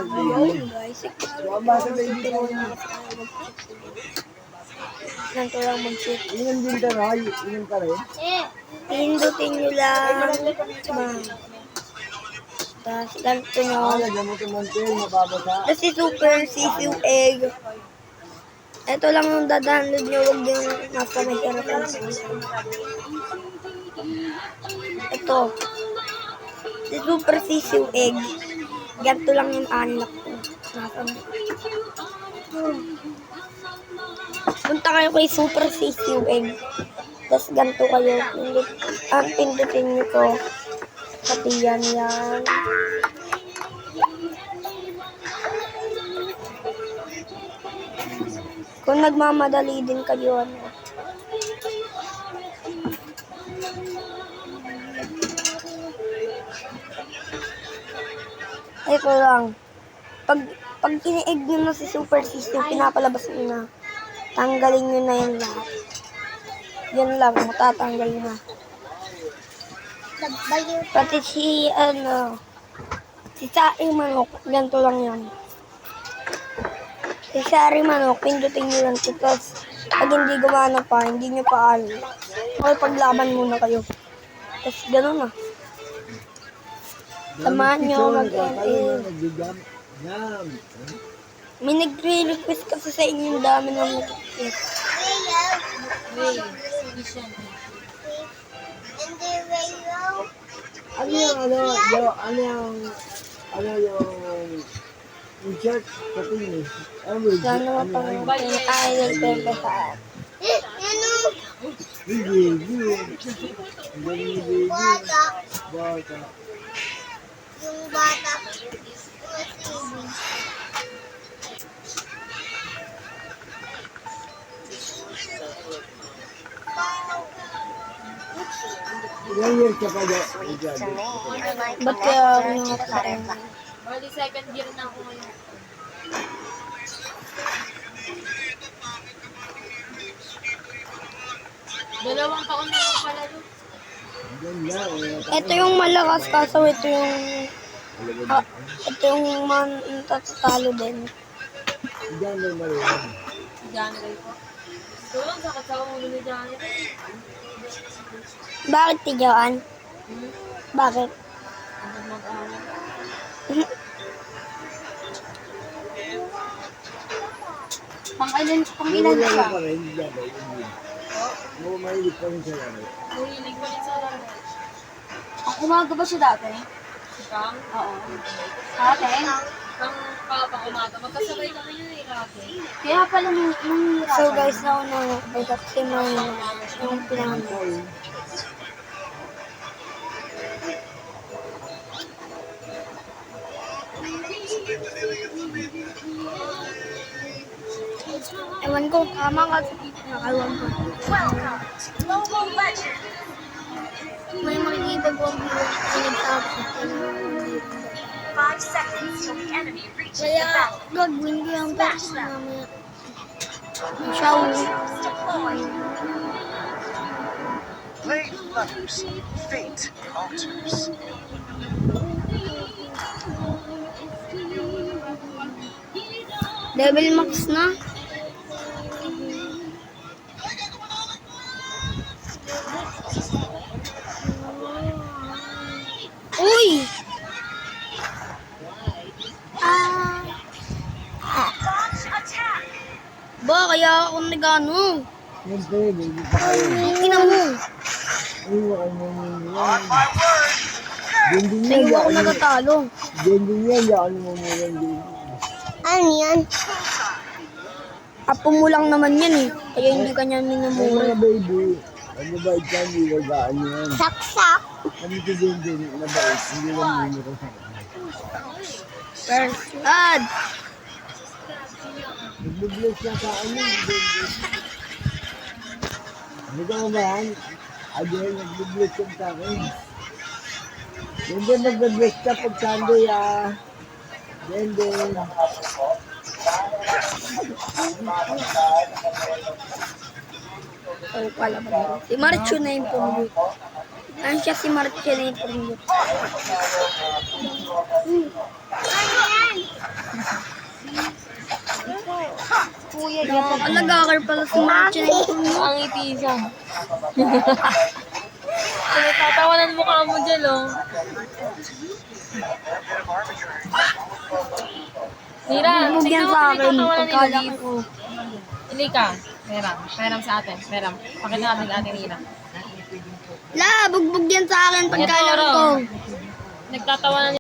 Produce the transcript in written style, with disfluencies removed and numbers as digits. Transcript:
Yun guys. Ganito lang mag-check. Inom din ka na, inom ka rin. Pindutin nyo lang. Tapos ganito nyo. Lagyan mo tumuntin, mababasa. Tapos super sisiw egg. Ito lang yung dadahanod nyo. Huwag yung nasa may hirapan. Ito. Si super sisiw egg. Ganito lang yung anak ko. Punta kayo kay super sisiw egg. Tapos ganito kayo. Pindutin nyo to. Pati yan. Kung nagmamadali din kayo, ano. Ito lang. Pag ini-egg nyo na si super sisiw, pinapalabas nyo na. Tanggalin nyo na yan lahat. Yan lang, matatanggal na. Pati si sari manok, ganito lang yan. Si sari manok, pindutin nyo lang ito. Tapos, pag hindi gumana pa, hindi nyo pa alam. Okay, paglaban muna kayo. Tapos, gano'n na. Samahan nyo mag-end. May nagre-request kasi sa inyo, dami ng nag-request. Ano yung shirt sa tingin? Sana mapangin ay nagpapasaan. Bata. Yung bata. Ilang years ka pa dyan? Ba't kaya ako nakapasaan? Bali, second year na ako ngayon. Dalawang taon na lang pala doon. Ito yung malakas kaso ito yung matatalo din. Diyan may mali. January po. Doon, sa kasawang ulo ni January. Bakit tigyawaan? Bakit? Ano mag-aaral? Pang-ilan Wala siya? pa rin, diyan ba? Mahilig pa rin sa laro. Mahilig pa rin sa laro. Umaga ba siya dati? Si Kang? Oo. Ate? Kang umaga. Magkasabay kami yun eh, Rake. Kaya pala nung So guys, nauna ako kay kasi yung pinangalan. Ewan ko, tama ka. Nakalawan ko. May makikita ko ang pinagtapos. 5 seconds till the enemy reaches the Kaya, battle. gagawin ko yung tapos namin. Ciao. Play letters. Fate alters. Level max na. Uy! Launch attack. Ba, kaya ako nagano. Siyempre, hindi pa kayo. Ang ina mo. Iwan mo On my word. Dinding yan, Sa'yo ako natatalo. dinding yan, yan mo muna dinding. Ano yan? Apo mo lang naman yan eh. Kaya hindi ka niya Ay minamura. mga baby, ano ba ikaw, hindi gagaan yan. Saksak. Kami ko dinding, nabait, hindi lang muna sa akin. First blood. Nag-bless na sa ano, dinding. Ano ka ba yan? Adel, nag-bless ka sa akin. Dinding, nag-bless ka pag Sunday ah. Dinding. Ay, pala ba? Si Marcho na yung pumuli. Ano siya si Marcho na yung pumuli? kuya. Alagagar pala si Marchin. Ang itisa. Nagtatawanan mukha mo dyan, oh. Mira, Bugbog yan tignan mo sa kung akin, nagtatawanan ni pagkala Lili. Hindi ka. Peram sa atin. Peram. Pakita natin ating Nina. La, bugbog yan sa akin pagkalaro ko. Nagtatawanan